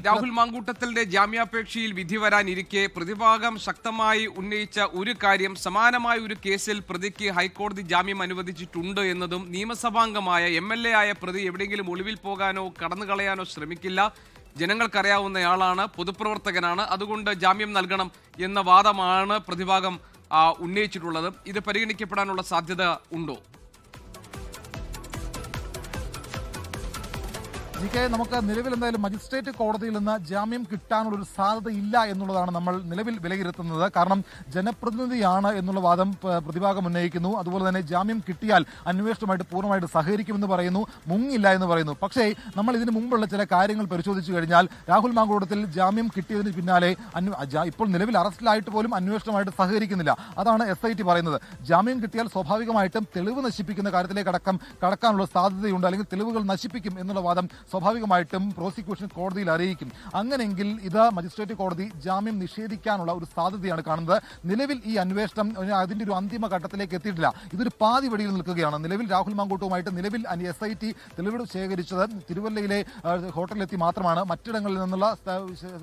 രാഹുൽ മാങ്കൂട്ടത്തലിന്റെ ജാമ്യാപേക്ഷയിൽ വിധി വരാനിരിക്കെ പ്രതിഭാഗം ശക്തമായി ഉന്നയിച്ച ഒരു കാര്യം സമാനമായ ഒരു കേസിൽ പ്രതിക്ക് ഹൈക്കോടതി ജാമ്യം അനുവദിച്ചിട്ടുണ്ട് എന്നതും നിയമസഭാംഗമായ MLA ആയ പ്രതി എവിടെയെങ്കിലും ഒളിവിൽ പോകാനോ കടന്നുകളയാനോ ശ്രമിക്കില്ല, ജനങ്ങൾക്കറിയാവുന്നയാളാണ്, പൊതുപ്രവർത്തകനാണ്, അതുകൊണ്ട് ജാമ്യം നൽകണം എന്ന വാദമാണ് പ്രതിഭാഗം ഉന്നയിച്ചിട്ടുള്ളത്. ഇത് പരിഗണിക്കപ്പെടാനുള്ള സാധ്യത ഉണ്ടോ? നമുക്ക് നിലവിൽ എന്തായാലും മജിസ്ട്രേറ്റ് കോടതിയിൽ നിന്ന് ജാമ്യം കിട്ടാനുള്ള ഒരു സാധ്യത ഇല്ല എന്നുള്ളതാണ് നമ്മൾ നിലവിൽ വിലയിരുത്തുന്നത്. കാരണം ജനപ്രതിനിധിയാണ് എന്നുള്ള വാദം പ്രതിഭാഗം ഉന്നയിക്കുന്നു. അതുപോലെ തന്നെ ജാമ്യം കിട്ടിയാൽ അന്വേഷണമായിട്ട് പൂർണ്ണമായിട്ട് സഹകരിക്കുമെന്ന് പറയുന്നു, മുങ്ങില്ല എന്ന് പറയുന്നു. പക്ഷേ നമ്മൾ ഇതിനു മുമ്പുള്ള ചില കാര്യങ്ങൾ പരിശോധിച്ചു കഴിഞ്ഞാൽ രാഹുൽ മാങ്കൂട്ടത്തിൽ ജാമ്യം കിട്ടിയതിന് പിന്നാലെ ഇപ്പോൾ നിലവിൽ അറസ്റ്റിലായിട്ട് പോലും അന്വേഷണമായിട്ട് സഹകരിക്കുന്നില്ല. അതാണ് SIT പറയുന്നത്. ജാമ്യം കിട്ടിയാൽ സ്വാഭാവികമായിട്ടും തെളിവ് നശിപ്പിക്കുന്ന കാര്യത്തിലേക്ക് കടക്കാനുള്ള സാധ്യതയുണ്ട്, അല്ലെങ്കിൽ തെളിവുകൾ നശിപ്പിക്കും എന്നുള്ള വാദം സ്വാഭാവികമായിട്ടും പ്രോസിക്യൂഷൻ കോടതിയിൽ അറിയിക്കും. അങ്ങനെയെങ്കിൽ ഇത് മജിസ്ട്രേറ്റ് കോടതി ജാമ്യം നിഷേധിക്കാനുള്ള ഒരു സാധ്യതയാണ് കാണുന്നത്. നിലവിൽ ഈ അന്വേഷണം അതിന്റെ ഒരു അന്തിമ ഘട്ടത്തിലേക്ക് എത്തിയിട്ടില്ല. ഇതൊരു പാതി വഴിയിൽ നിൽക്കുകയാണ്. നിലവിൽ രാഹുൽ മാങ്കൂട്ടവുമായിട്ട് നിലവിൽ SIT തെളിവ് ശേഖരിച്ചത് തിരുവല്ലയിലെ ഹോട്ടലിലെത്തി മാത്രമാണ്. മറ്റിടങ്ങളിൽ നിന്നുള്ള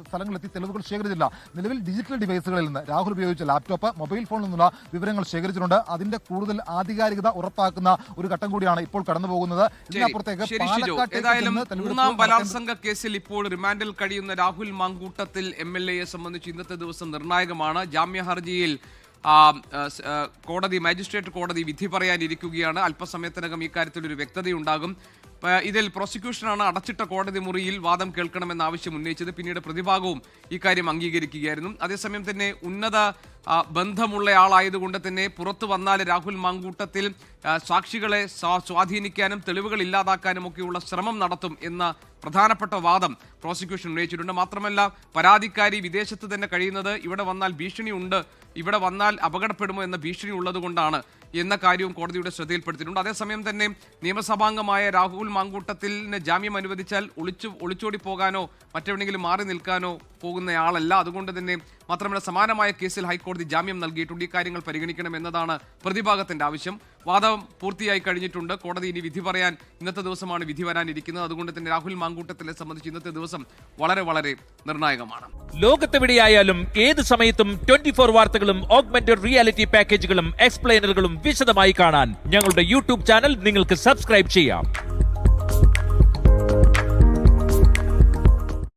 സ്ഥലങ്ങളിലെത്തി തെളിവുകൾ ശേഖരിച്ചില്ല. നിലവിൽ ഡിജിറ്റൽ ഡിവൈസുകളിൽ നിന്ന് രാഹുൽ ഉപയോഗിച്ച ലാപ്ടോപ്പ്, മൊബൈൽ ഫോണിൽ നിന്നുള്ള വിവരങ്ങൾ ശേഖരിച്ചിട്ടുണ്ട്. അതിന്റെ കൂടുതൽ ആധികാരികത ഉറപ്പാക്കുന്ന ഒരു ഘട്ടം കൂടിയാണ് ഇപ്പോൾ കടന്നുപോകുന്നത്. ഇതിനപ്പുറത്തേക്ക് മൂന്നാം ബലാത്സംഗ കേസിൽ ഇപ്പോൾ റിമാൻഡിൽ കഴിയുന്ന രാഹുൽ മാങ്കൂട്ടത്തിൽ MLA സംബന്ധിച്ച് ഇന്നത്തെ ദിവസം നിർണായകമാണ്. ജാമ്യ ഹർജിയിൽ മജിസ്ട്രേറ്റ് കോടതി വിധി പറയാനിരിക്കുകയാണ്. അല്പസമയത്തിനകം ഇക്കാര്യത്തിൽ ഒരു വ്യക്തതയുണ്ടാകും. ഇതിൽ പ്രോസിക്യൂഷനാണ് അടച്ചിട്ട കോടതി മുറിയിൽ വാദം കേൾക്കണമെന്ന ആവശ്യം ഉന്നയിച്ചത്. പിന്നീട് പ്രതിഭാഗവും ഇക്കാര്യം അംഗീകരിക്കുകയായിരുന്നു. അതേസമയം തന്നെ ഉന്നത ബന്ധമുള്ളയാളായതുകൊണ്ട് തന്നെ പുറത്തു വന്നാൽ രാഹുൽ മാങ്കൂട്ടത്തിൽ സാക്ഷികളെ സ്വാധീനിക്കാനും തെളിവുകൾ ഇല്ലാതാക്കാനും ഒക്കെയുള്ള ശ്രമം നടത്തും എന്ന പ്രധാനപ്പെട്ട വാദം പ്രോസിക്യൂഷൻ ഉന്നയിച്ചിട്ടുണ്ട്. മാത്രമല്ല, പരാതിക്കാരി വിദേശത്ത് തന്നെ കഴിയുന്നത് ഇവിടെ വന്നാൽ ഭീഷണിയുണ്ട്, ഇവിടെ വന്നാൽ അപകടപ്പെടുമോ എന്ന ഭീഷണി ഉള്ളതുകൊണ്ടാണ് എന്ന കാര്യവും കോടതിയുടെ ശ്രദ്ധയിൽപ്പെടുത്തിയിട്ടുണ്ട്. അതേസമയം തന്നെ നിയമസഭാംഗമായ രാഹുൽ മാങ്കൂട്ടത്തിന് ജാമ്യം അനുവദിച്ചാൽ ഒളിച്ചോടി പോകാനോ മറ്റെവിടെയെങ്കിലും മാറി നിൽക്കാനോ പോകുന്നയാളല്ല. അതുകൊണ്ട് തന്നെ മാത്രമല്ല, സമാനമായ കേസിൽ ഹൈക്കോടതി ജാമ്യം നൽകിയിട്ടുണ്ട്. ഈ കാര്യങ്ങൾ പരിഗണിക്കണം എന്നതാണ് പ്രതിഭാഗത്തിന്റെ ആവശ്യം. വാദം പൂർത്തിയായി കഴിഞ്ഞിട്ടുണ്ട്. കോടതി ഇനി വിധി പറയാൻ ഇന്നത്തെ ദിവസമാണ് വിധി വരാനിരിക്കുന്നത്. അതുകൊണ്ട് തന്നെ രാഹുൽ മാങ്കൂട്ടത്തിനെ സംബന്ധിച്ച് ഇന്നത്തെ ദിവസം വളരെ വളരെ നിർണായകമാണ്. ലോകത്തെവിടെയായാലും ഏത് സമയത്തും 24 വാർത്തകളും ഓഗ്മെന്റഡ് റിയാലിറ്റി പാക്കേജുകളും എക്സ്പ്ലെയിനറുകളും വിശദമായി കാണാൻ ഞങ്ങളുടെ YouTube ചാനൽ നിങ്ങൾക്ക് സബ്സ്ക്രൈബ് ചെയ്യാം.